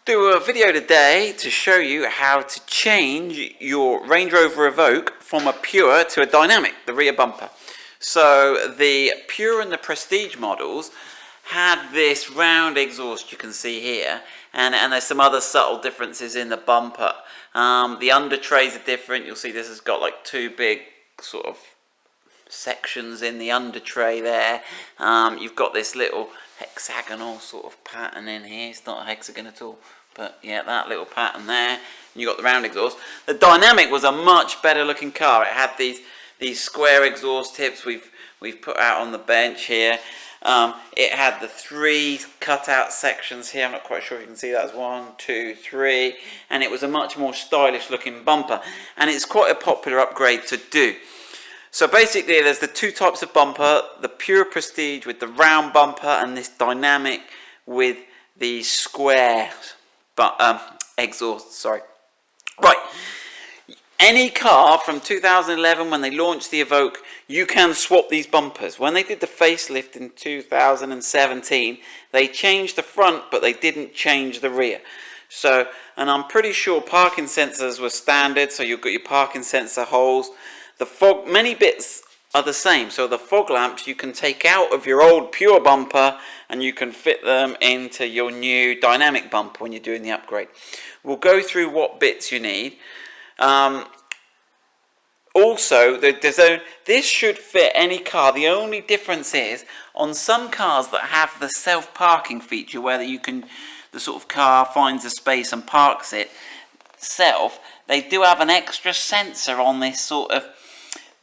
do a video today to show you how to change your Range Rover Evoque from a Pure to a dynamic, the rear bumper. So the Pure and the Prestige models had this round exhaust you can see here, and there's some other subtle differences in the bumper. The under trays are different. You'll see this has got like two big sort of sections in the under tray there. You've got this little hexagonal sort of pattern in here. It's not a hexagon at all, but yeah, that little pattern there. And you got the round exhaust. The dynamic was a much better looking car. It had these square exhaust tips we've put out on the bench here. It had the three cutout sections here. I'm not quite sure if you can see that as 1, 2, 3, and it was a much more stylish looking bumper, and it's quite a popular upgrade to do. So basically there's the two types of bumper, the Pure Prestige with the round bumper and this dynamic with the square exhaust, sorry. Right, any car from 2011 when they launched the Evoque, you can swap these bumpers. When they did the facelift in 2017, they changed the front but they didn't change the rear. So, and I'm pretty sure parking sensors were standard, so you've got your parking sensor holes. The fog, many bits are the same, so the fog lamps you can take out of your old Pure bumper and you can fit them into your new dynamic bumper when you're doing the upgrade. We'll go through what bits you need. Also, this should fit any car. The only difference is on some cars that have the self-parking feature where the sort of car finds a space and parks it self, they do have an extra sensor on this sort of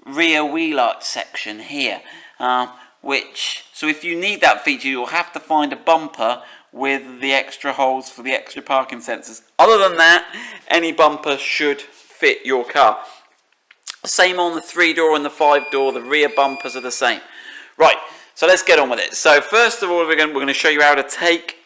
rear wheel arch section here, so if you need that feature, you'll have to find a bumper with the extra holes for the extra parking sensors. Other than that, any bumper should fit your car. Same on the 3-door and the 5-door, the rear bumpers are the same. Right, so let's get on with it. So first of all, we're going to show you how to take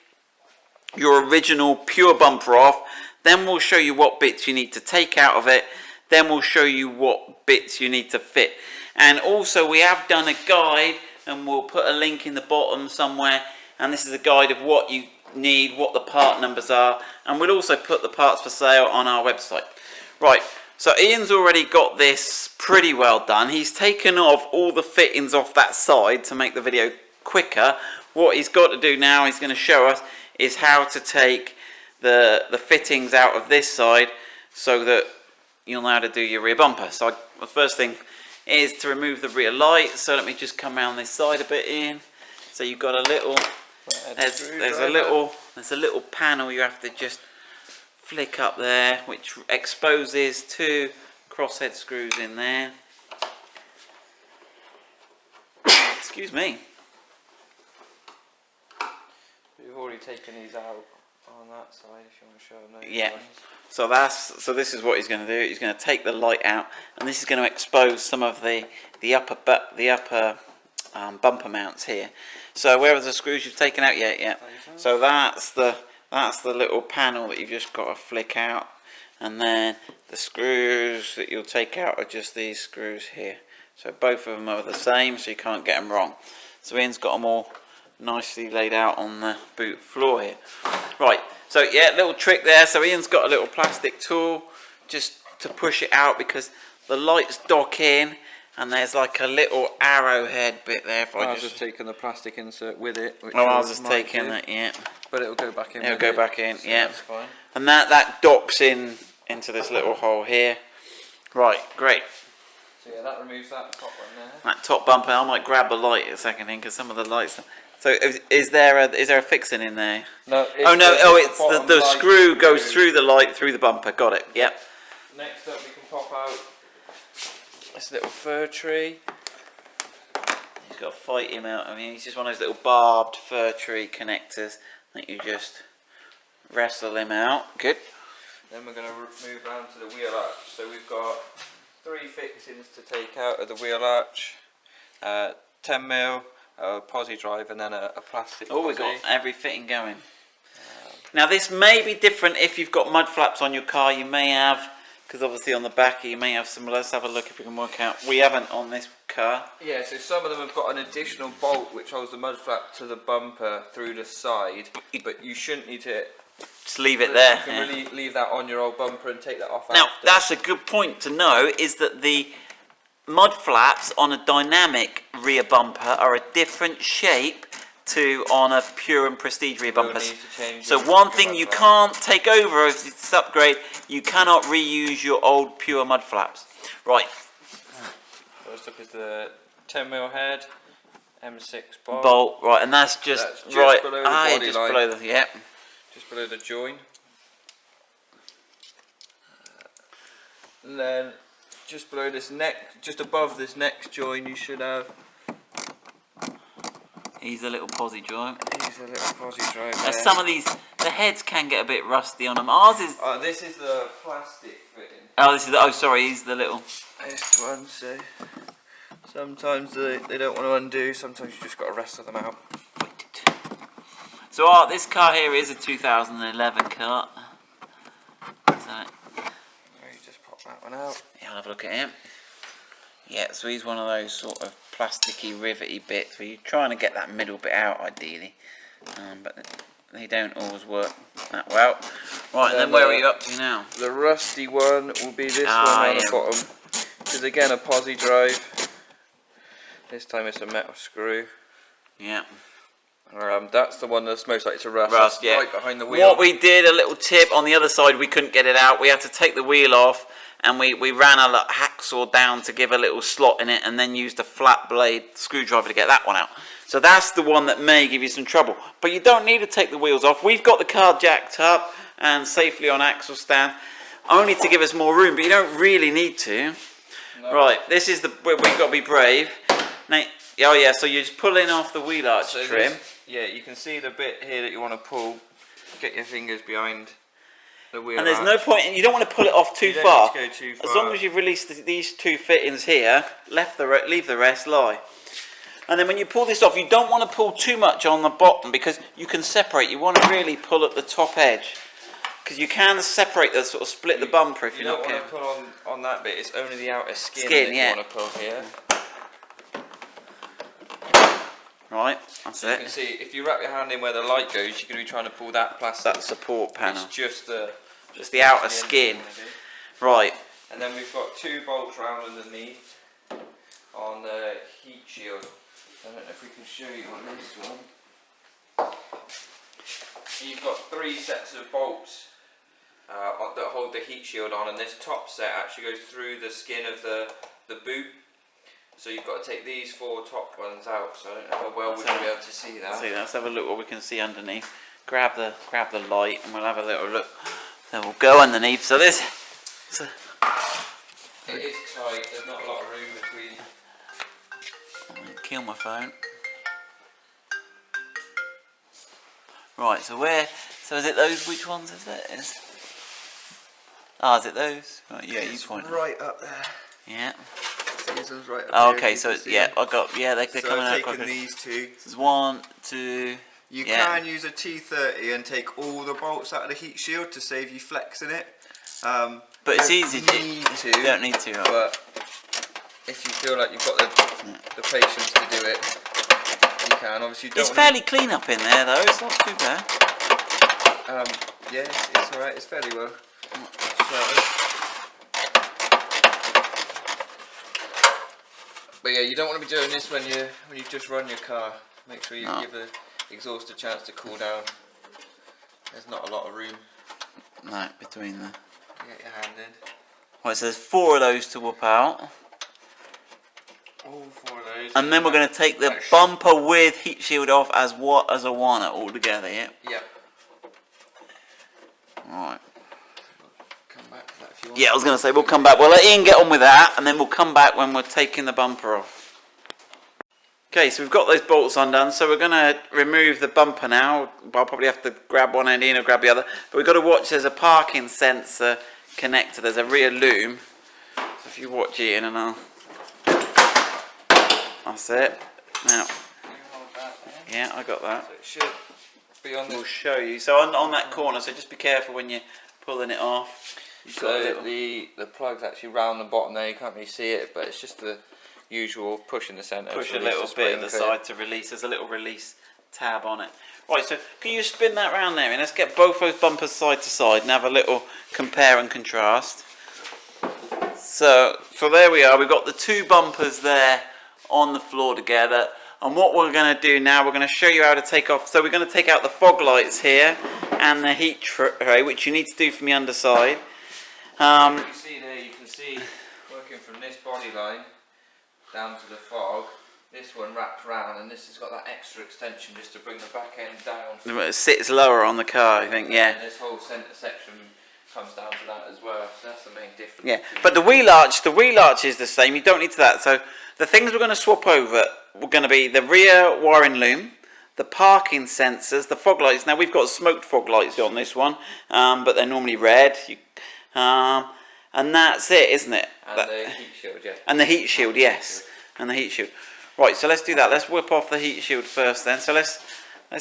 your original Pure bumper off. Then we'll show you what bits you need to take out of it. Then we'll show you what bits you need to fit. And also we have done a guide, and we'll put a link in the bottom somewhere. And this is a guide of what you need, what the part numbers are. And we'll also put the parts for sale on our website. Right, so Ian's already got this pretty well done. He's taken off all the fittings off that side to make the video quicker. What he's got to do now, he's going to show us, is how to take the fittings out of this side so that you'll know how to do your rear bumper. So the first thing is to remove the rear light. So let me just come around this side a bit in. So you've got a little, there's a little panel you have to just flick up there, which exposes two crosshead screws in there. Excuse me. We've already taken these out on that side if you want to show them those. Yeah. So this is what he's going to do. He's going to take the light out, and this is going to expose some of the upper bumper mounts here. So where are the screws you've taken out? Yeah. So that's the little panel that you've just got to flick out, and then the screws that you'll take out are just these screws here. So both of them are the same, so you can't get them wrong. So Ian's got them all nicely laid out on the boot floor here. Right, so yeah, little trick there. So Ian's got a little plastic tool just to push it out because the lights dock in, and there's like a little arrowhead bit there. If I was just taking the plastic insert with it. Oh, I was just taking it, yeah. But it'll go back in. It'll go back in, so yeah. That's fine. And that docks into this little hole here. Right, great. So yeah, that removes that top one there. That top bumper. I might grab the light a second in because some of the lights. So is there a fixing in there? No. It's the screw goes through the light through the bumper. Got it. Yep. Next up, we can pop out this little fir tree. He's got to fight him out. I mean, he's just one of those little barbed fir tree connectors that you just wrestle him out. Good. Then we're going to move around to the wheel arch. So we've got 3 fixings to take out of the wheel arch. 10mm. A posi drive and then a plastic. Oh, we've got every fitting going. Now this may be different if you've got mud flaps on your car. You may have, because obviously on the back you may have some. Let's have a look if we can work out. We haven't on this car. Yeah, so some of them have got an additional bolt which holds the mud flap to the bumper through the side, but you shouldn't need to Just leave it there. You can really leave that on your old bumper and take that off Now, after. that's a good point to know, is that the mud flaps on a dynamic rear bumper are a different shape to on a pure and prestige rear bumper. So one thing you can't take over if it's upgrade, you cannot reuse your old pure mud flaps. Right. First up is the 10mm head, M6 Bolt, right, and that's just right. Below the body just line. below the, yep. Just below the join. And then just below this neck, just above this next join, you should have. He's a little posi joint. He's a little posi joint. Now some of these, the heads can get a bit rusty on them. Ours is. This is the plastic fitting. Oh, this is. Oh, sorry. He's the little. This one, so sometimes they don't want to undo. Sometimes you just got to wrestle them out. So this car here is a 2011 car. So, you just pop that one out. yeah, I'll have a look at him. Yeah, so he's one of those sort of plasticky, rivety bits where you're trying to get that middle bit out, ideally, but they don't always work that well. Right, and then where are you up to now? The rusty one will be this one on the bottom. Which is again a posi drive. This time it's a metal screw. Yeah. That's the one that's most likely to rust. Rust, yeah. Right behind the wheel. What we did, a little tip, on the other side we couldn't get it out. We had to take the wheel off and we ran a hacksaw down to give a little slot in it and then used a flat blade screwdriver to get that one out. So that's the one that may give you some trouble. But you don't need to take the wheels off. We've got the car jacked up and safely on axle stand, only to give us more room, but you don't really need to. No. Right, this is where we've got to be brave. Now, oh yeah, so you're just pulling off the wheel arch trim. Yeah, you can see the bit here that you want to pull. Get your fingers behind the wheel and there's arch. no point, you don't want to pull it off too you far. Don't need to go too far. As long as you've released these two fittings here, leave the rest lie. And then when you pull this off, you don't want to pull too much on the bottom because you can separate. You want to really pull at the top edge. Because you can separate the sort of split the bumper if you're not careful. You don't want to pull on that bit, it's only the outer skin that yeah. you want to pull here. Right, that's so it. You can see, if you wrap your hand in where the light goes, you're going to be trying to pull that plastic. That support panel. It's just the outer skin. Right. And then we've got two bolts round underneath on the heat shield. I don't know if we can show you on this one. You've got three sets of bolts that hold the heat shield on, and this top set actually goes through the skin of the boot. So you've got to take these four top ones out. So I don't know how well we'll be able to see that. Let's have a look what we can see underneath. Grab the light, and we'll have a little look. Then we'll go underneath. So this. It is tight. There's not a lot of room between. Kill my phone. Right. So where? So is it those? Which ones is it? Is it those? Right, yeah, you point. Right up there. Yeah. These ones right up oh, there, okay, so yeah, I got they're coming out. I've taken these two. This is 1, 2. You can use a T30 and take all the bolts out of the heat shield to save you flexing it. But it's easy. You don't need to. Right? But if you feel like you've got the patience to do it, you can. Obviously, you don't. It's fairly clean up in there, though. It's not too bad. Yeah, it's alright. It's fairly well. But yeah, you don't want to be doing this when you just run your car. Make sure you give the exhaust a chance to cool down. There's not a lot of room. No, between the. Get your hand in. Right, so there's 4 of those to whoop out. All 4 of those. And then we're going to take the bumper with heat shield off as a one all together, yeah? Yep. Right. Come back to that if you want. Yeah, I was going to say we'll come back. We'll let Ian get on with that, and then we'll come back when we're taking the bumper off. Okay, so we've got those bolts undone, so we're going to remove the bumper now. I'll probably have to grab one end, Ian will grab the other. But we've got to watch, there's a parking sensor connector, there's a rear loom. So if you watch Ian and I'll... That's it. Now, yeah, I got that. So it should be on We'll show you. So on that corner, so just be careful when you're pulling it off. So the plug's actually round the bottom there, you can't really see it, but it's just the usual push in the centre. Push a little bit at the side to release. There's a little release tab on it. Right, so can you spin that round there, and let's get both those bumpers side to side and have a little compare and contrast. So there we are. We've got the two bumpers there on the floor together. And what we're going to do now, we're going to show you how to take off. So we're going to take out the fog lights here and the heat tray, which you need to do from the underside. You can see there, you can see working from this body line down to the fog. This one wraps round, and this has got that extra extension just to bring the back end down. It sits lower on the car, I think, yeah. And this whole centre section comes down to that as well. So that's the main difference. Yeah, but the wheel arch is the same. You don't need that. So the things we're going to swap over are going to be the rear wiring loom, the parking sensors, the fog lights. Now we've got smoked fog lights on this one, but they're normally red. And that's it, isn't it? And the heat shield, yeah. And the heat shield, yes. And the heat shield. Right, so let's do that. Let's whip off the heat shield first then. So let's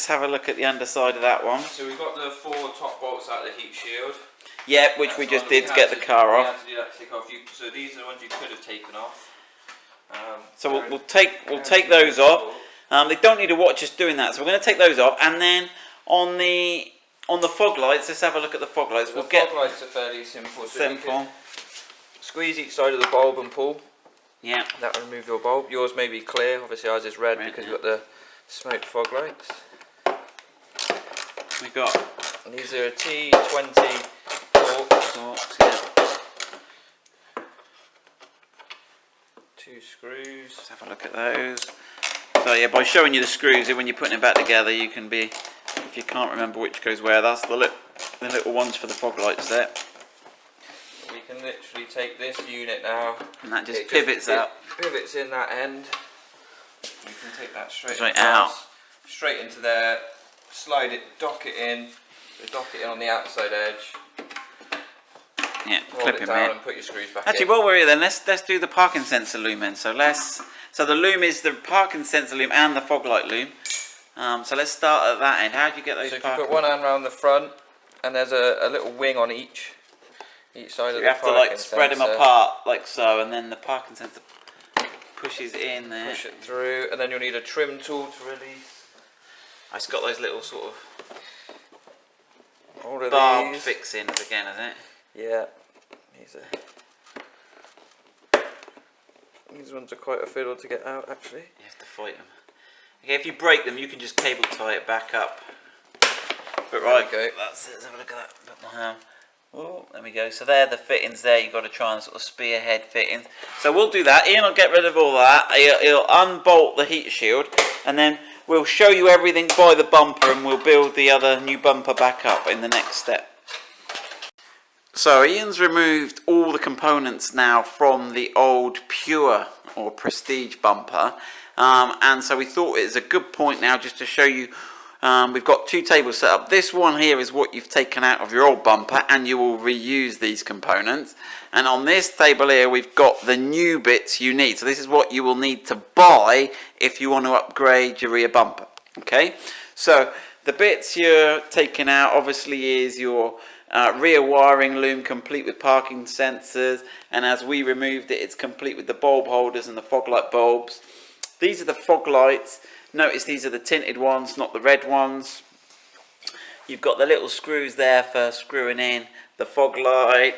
have a look at the underside of that one. So we've got the 4 top bolts out of the heat shield. Yeah, which we just did to get the car off. We had to do that to take off. So these are the ones you could have taken off. So we'll take those off. They don't need to watch us doing that. So we're going to take those off, and then on the fog lights, let's have a look at the fog lights. The fog lights are fairly simple. So squeeze each side of the bulb and pull. Yeah. That will remove your bulb. Yours may be clear. Obviously ours is red because you've got the smoked fog lights. We got. And these are a T20 Torx, yeah. 2 screws. Let's have a look at those. So yeah, by showing you the screws, when you're putting it back together, you can be, if you can't remember which goes where, that's the little ones for the fog lights there. We can literally take this unit now, and that just pivots out. Pivots in that end. You can take that straight out, straight into there. Slide it, dock it in on the outside edge. Yeah, Roll clip it him down in. and put your screws back Actually, in. while we're here, then let's do the parking sensor loom in. So the loom is the parking sensor loom and the fog light loom. So let's start at that end. How do you get those? So you put one hand around the front, and there's a little wing on each side of the parking sensor. You have to like spread them apart like so, and then the parking sensor pushes in there. Push it through, and then you'll need a trim tool to release. It's got those little sort of all of barb these. fixings again, isn't it? Yeah. These ones are quite a fiddle to get out, actually. You have to fight them. Okay, if you break them, you can just cable tie it back up. But right, go. That's it. Let's have a look at that. Put my hand. Oh, there we go. So they're the fittings there. You've got to try and sort of spearhead fittings. So we'll do that. Ian will get rid of all that. He'll unbolt the heat shield, and then we'll show you everything by the bumper, and we'll build the other new bumper back up in the next step. So Ian's removed all the components now from the old Pure or Prestige bumper, and so we thought it was a good point now just to show you. We've got 2 tables set up. This one here is what you've taken out of your old bumper, and you will reuse these components. And on this table here, we've got the new bits you need. So this is what you will need to buy if you want to upgrade your rear bumper. Okay, so the bits you're taking out obviously is your rear wiring loom, complete with parking sensors, and as we removed it, it's complete with the bulb holders and the fog light bulbs. These are the fog lights. Notice these are the tinted ones, not the red ones. You've got the little screws there for screwing in the fog light,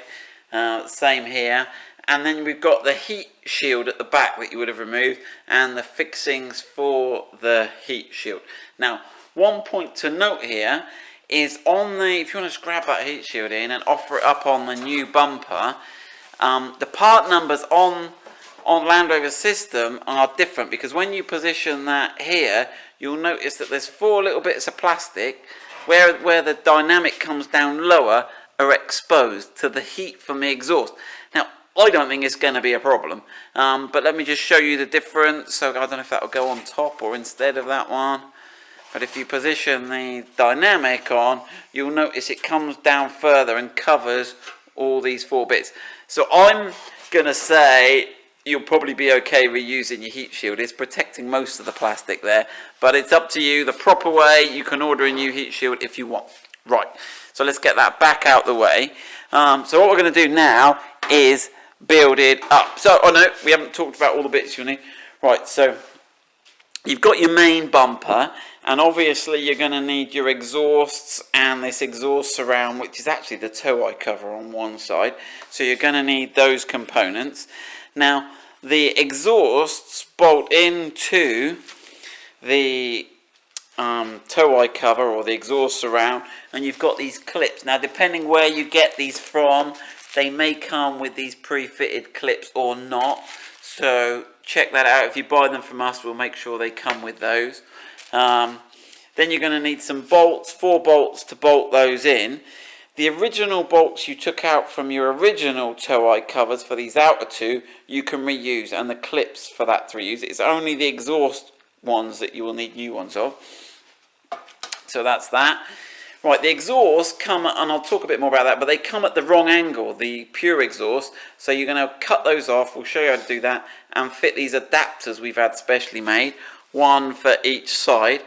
same here. And then we've got the heat shield at the back that you would have removed, and the fixings for the heat shield. Now, one point to note here is on the, if you want to grab that heat shield in and offer it up on the new bumper, the part numbers on Land Rover system are different, because when you position that here, you'll notice that there's 4 little bits of plastic where the dynamic comes down lower are exposed to the heat from the exhaust. Now, I don't think it's going to be a problem, but let me just show you the difference. So I don't know if that will go on top or instead of that one. But if you position the dynamic on, you'll notice it comes down further and covers all these 4 bits. So I'm going to say you'll probably be okay reusing your heat shield. It's protecting most of the plastic there, but it's up to you. The proper way, you can order a new heat shield if you want. Right, so let's get that back out the way. So what we're going to do now is build it up. So, oh no, we haven't talked about all the bits you'll need. Right, so you've got your main bumper, And obviously you're going to need your exhausts and this exhaust surround, which is actually the tow eye cover on one side. So you're going to need those components. Now the exhausts bolt into the tow eye cover or the exhaust surround, and you've got these clips. Now depending where you get these from, they may come with these pre-fitted clips or not, so check that out. If you buy them from us, we'll make sure they come with those. Then you're going to need some bolts, 4 bolts to bolt those in. The original bolts you took out from your original tow eye covers for these outer two, you can reuse, and the clips for that to reuse. It's only the exhaust ones that you will need new ones of. So that's that. Right, the exhausts come, and I'll talk a bit more about that, but they come at the wrong angle, the pure exhaust. So you're going to cut those off. We'll show you how to do that, and fit these adapters we've had specially made, one for each side.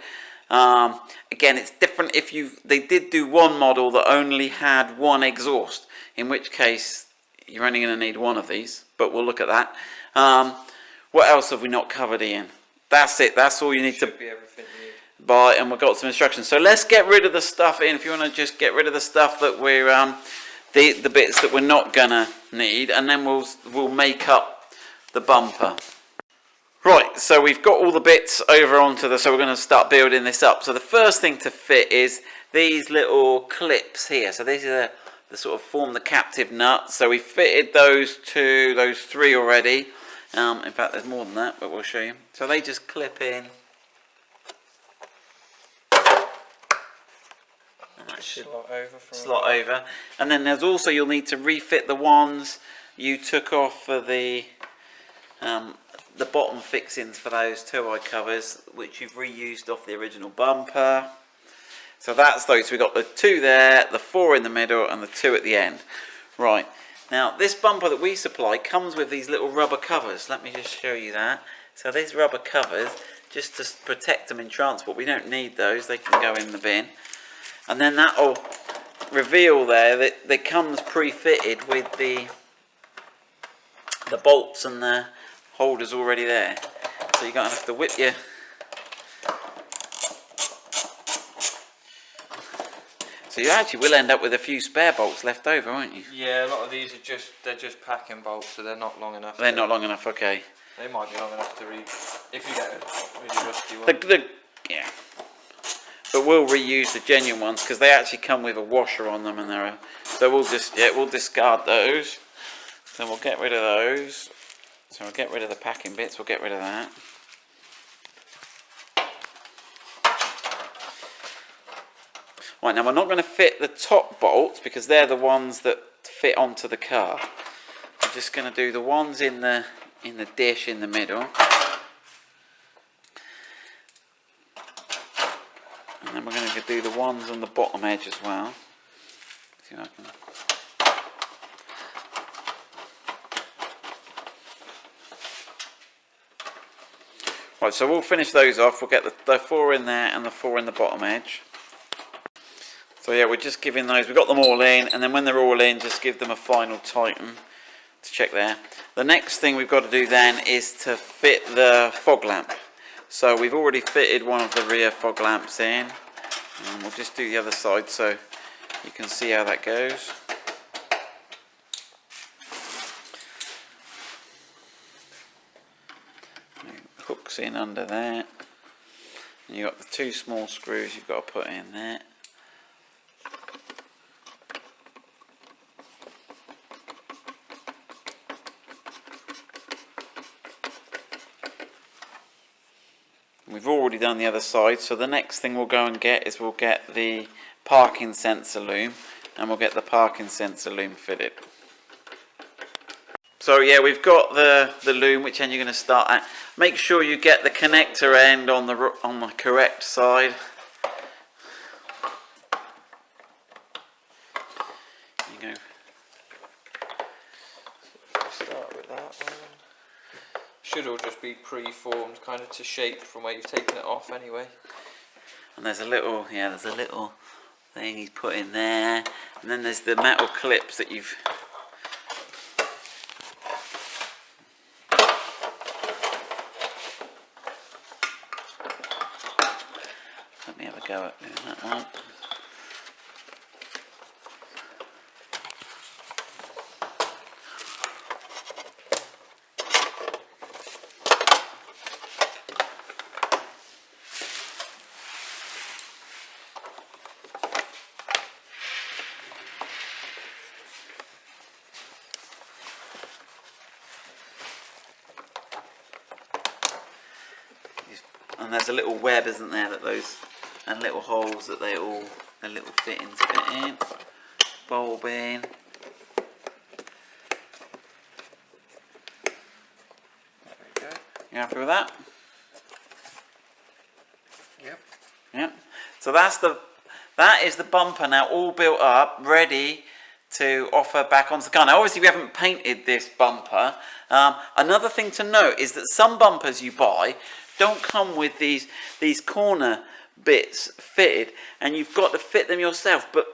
Again, it's different if they did do one model that only had one exhaust, in which case you're only going to need one of these, but we'll look at that. What else have we not covered, Ian? That's it. That's all you need to be everything you need. Buy, and we've got some instructions. So let's get rid of the stuff in. If you want to just get rid of the stuff that we're the bits that we're not gonna need, and then we'll make up the bumper. Right, so we've got all the bits over onto so we're going to start building this up. So the first thing to fit is these little clips here. So these are the sort of form the captive nut. So we fitted those 3 already. In fact, there's more than that, but we'll show you. So they just clip in. And that should slot over. And then there's also, you'll need to refit the ones you took off for the bottom fixings for those tow eye covers, which you've reused off the original bumper. So that's those. So we've got the 2 there, the 4 in the middle, and the 2 at the end. Right. Now, this bumper that we supply comes with these little rubber covers. Let me just show you that. So these rubber covers, just to protect them in transport, we don't need those. They can go in the bin. And then that'll reveal there that it comes pre-fitted with the bolts and the holders already there. So you're going to have to whip your... So you actually will end up with a few spare bolts left over, won't you? Yeah, a lot of these are just packing bolts, so they're not long enough. They're not long enough, okay. They might be long enough to read if you get a really rusty one. Yeah. But we'll reuse the genuine ones because they actually come with a washer on them, and so we'll discard those. So we'll get rid of those. So we'll get rid of the packing bits. We'll get rid of that. Right, now we're not going to fit the top bolts because they're the ones that fit onto the car. We're just going to do the ones in the dish in the middle. And then we're going to do the ones on the bottom edge as well. See if I can... Right, so we'll finish those off. We'll get the 4 in there and the 4 in the bottom edge. So yeah, we're just giving those, we've got them all in, and then when they're all in, just give them a final tighten to check there. The next thing we've got to do then is to fit the fog lamp. So we've already fitted one of the rear fog lamps in, and we'll just do the other side so you can see how that goes. Hooks in under there, and you've got the 2 small screws you've got to put in there. We've already done the other side, so the next thing we'll go and get is we'll get the parking sensor loom, and we'll get the parking sensor loom fitted. So yeah, we've got the loom, which end you're going to start at. Make sure you get the connector end on the correct side. You go. Start with that one. Should all just be pre-formed, kind of to shape from where you've taken it off anyway. And there's a little thing he's put in there, and then there's the metal clips that you've. a go at doing that one. And there's a little web, isn't there, that those, and little holes that the little fittings fit in. Bulb in. There we go. You happy with that? Yep. Yep. So that is the bumper now all built up, ready to offer back onto the car. Now obviously we haven't painted this bumper. Another thing to note is that some bumpers you buy don't come with these corner bits fitted, and you've got to fit them yourself. But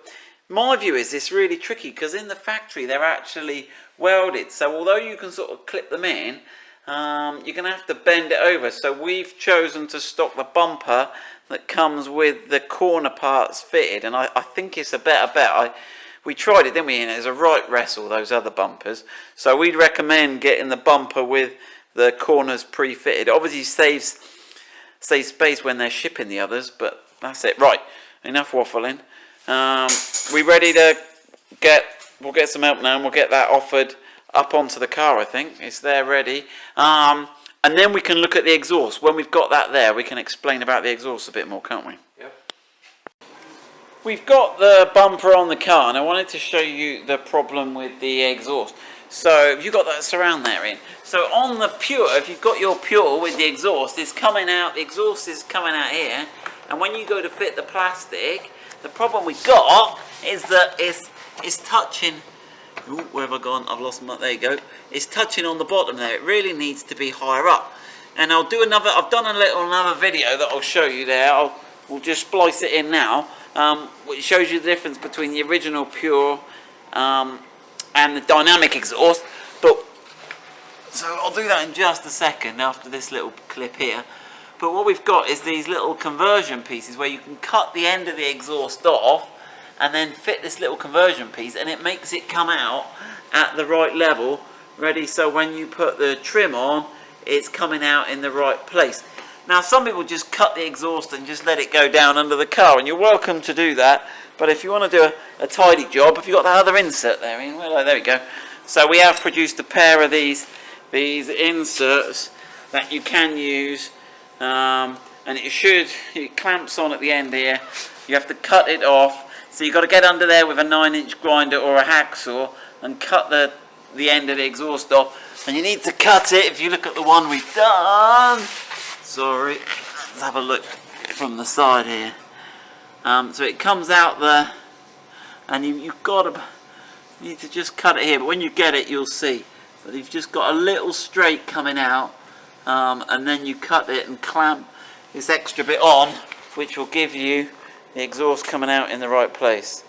my view is it's really tricky because in the factory they're actually welded, so although you can sort of clip them in, you're going to have to bend it over. So we've chosen to stock the bumper that comes with the corner parts fitted, and I think it's a better bet. We tried it, didn't we? And it was a right wrestle, those other bumpers. So we'd recommend getting the bumper with the corners pre-fitted. Obviously saves space when they're shipping the others, but that's it. Right, enough waffling. We ready to we'll get some help now, and we'll get that offered up onto the car. I think it's there ready. And then we can look at the exhaust. When we've got that there, we can explain about the exhaust a bit more, can't we? Yep. We've got the bumper on the car, and I wanted to show you the problem with the exhaust. So you've got that surround there in. So on the Pure, if you've got your Pure with the exhaust, it's coming out, the exhaust is coming out here, and when you go to fit the plastic, the problem we've got is that it's touching, ooh, where have I gone? I've lost my, there you go. It's touching on the bottom there. It really needs to be higher up. And I've done another video that I'll show you there. We'll just splice it in now, which shows you the difference between the original Pure and the dynamic exhaust. But so I'll do that in just a second after this little clip here. But what we've got is these little conversion pieces where you can cut the end of the exhaust off and then fit this little conversion piece, and it makes it come out at the right level, ready, so when you put the trim on, it's coming out in the right place. Now some people just cut the exhaust and just let it go down under the car, and you're welcome to do that, but if you want to do a tidy job, if you've got that other insert there in, well, there we go. So we have produced a pair of these inserts that you can use, and it clamps on at the end here. You have to cut it off, so you've got to get under there with a 9-inch grinder or a hacksaw and cut the end of the exhaust off. And you need to cut it, if you look at the one we've done, sorry, let's have a look from the side here. So it comes out there, and you need to just cut it here, but when you get it you'll see that you've just got a little straight coming out, and then you cut it and clamp this extra bit on, which will give you the exhaust coming out in the right place.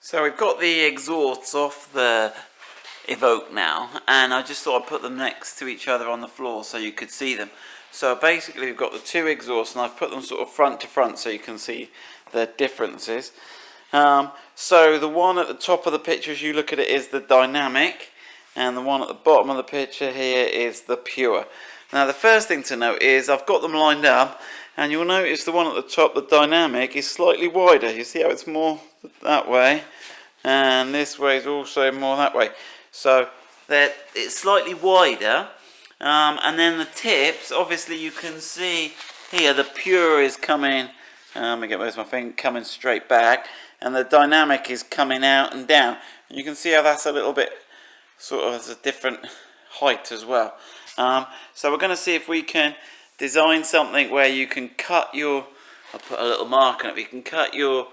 So we've got the exhausts off the Evoque now, and I just thought I'd put them next to each other on the floor so you could see them. So basically we've got the two exhausts, and I've put them sort of front to front so you can see the differences. So the one at the top of the picture, as you look at it, is the dynamic, and the one at the bottom of the picture here is the Pure. Now the first thing to note is I've got them lined up, and you'll notice the one at the top, the dynamic, is slightly wider. You see how it's more that way, and this way is also more that way. So it's slightly wider, and then the tips, obviously you can see here the Pure is coming, where's my finger, coming straight back, and the dynamic is coming out and down. And you can see how that's a little bit sort of as a different height as well. So we're going to see if we can design something where you can cut your, I'll put a little mark on it, you can cut your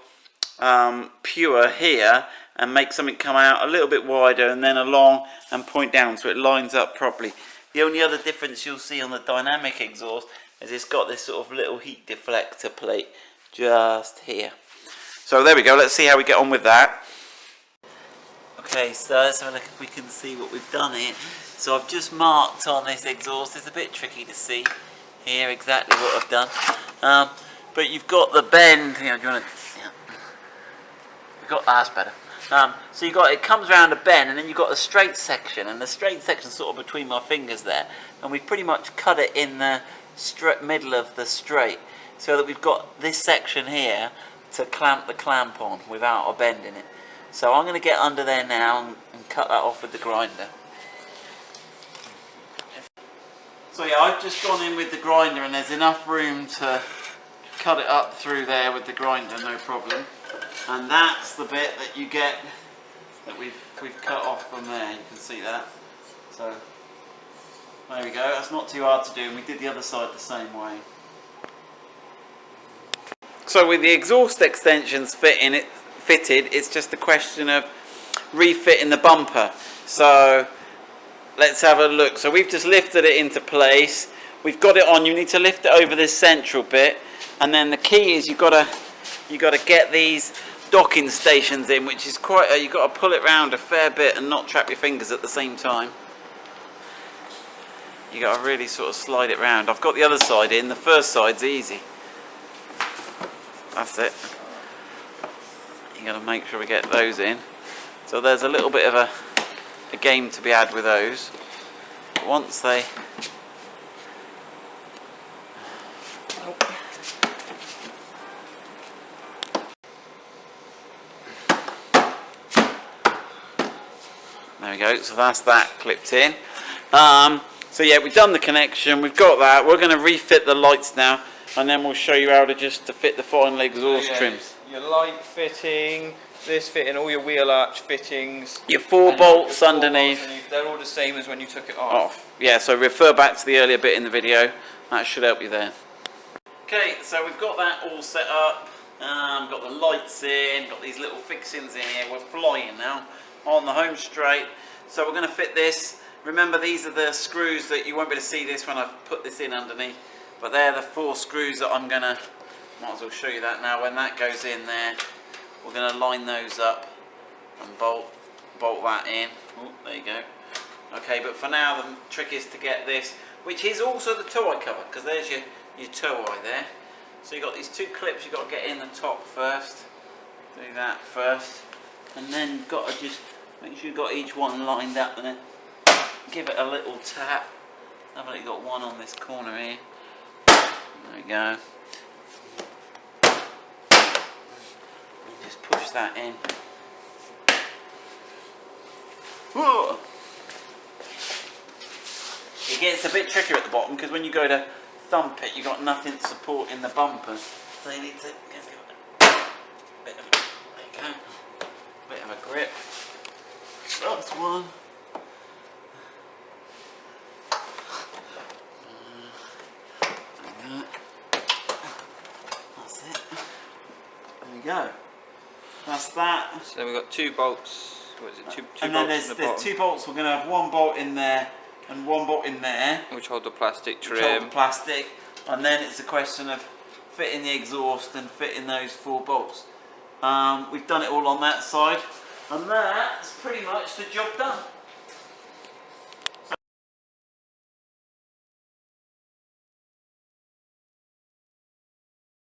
Pure here and make something come out a little bit wider and then along and point down so it lines up properly. The only other difference you'll see on the dynamic exhaust is it's got this sort of little heat deflector plate just here. So there we go, let's see how we get on with that. Okay, so let's have a look if we can see what we've done here. So I've just marked on this exhaust. It's a bit tricky to see here exactly what I've done. but you've got the bend. Here, do you want to? Yeah. You've got that's better. So you got it comes around a bend, and then you've got a straight section, and the straight section sort of between my fingers there, and we've pretty much cut it in the middle of the straight, so that we've got this section here to clamp the clamp on without a bend in it. So I'm going to get under there now and cut that off with the grinder. So yeah, I've just gone in with the grinder, and there's enough room to cut it up through there with the grinder, no problem. And that's the bit that you get that we've cut off from there. You can see that. So there we go. That's not too hard to do, and we did the other side the same way. So with the exhaust extensions fitted, it's just a question of refitting the bumper. So let's have a look. So we've just lifted it into place. We've got it on. You need to lift it over this central bit, and then the key is you've got to get these docking stations in, which is quite you've got to pull it round a fair bit and not trap your fingers at the same time. You got to really sort of slide it round. I've got the other side in. The first side's easy. That's it. You got to make sure we get those in. So there's a little bit of a game to be had with those. But once they there we go, so that's that clipped in. So yeah, we've done the connection, we've got that. We're going to refit the lights now, and then we'll show you how to fit the final exhaust trims. Your light fitting, this fitting, all your wheel arch fittings. Your four bolts underneath. They're all the same as when you took it off. Yeah, so refer back to the earlier bit in the video. That should help you there. Okay, so we've got that all set up. Got the lights in, got these little fixings in here. We're flying now on the home straight. So we're going to fit this. Remember, these are the screws that you won't be able to see this when I put this in underneath, but they're the 4 screws that I'm going to, might as well show you that now. When that goes in there, we're going to line those up and bolt that in. Oh, there you go. Okay, but for now the trick is to get this, which is also the toe eye cover, because there's your toe eye there. So you've got these 2 clips you've got to get in the top first. Do that first, and then you've got to just make sure you've got each one lined up, and then give it a little tap. I've only got one on this corner here. There we go. Just push that in. Whoa. It gets a bit trickier at the bottom, because when you go to thump it, you've got nothing supporting the bumper. So you need to give it a bit of, there you go, a bit of a grip. That's one. That's it. There we go. That's that. So then we've got 2 bolts. What is it? Two and bolts then there's 2 bolts. We're going to have 1 bolt in there and 1 bolt in there, which hold the plastic trim. Which hold the plastic. And then it's a question of fitting the exhaust and fitting those 4 bolts. We've done it all on that side, and that's pretty much the job done.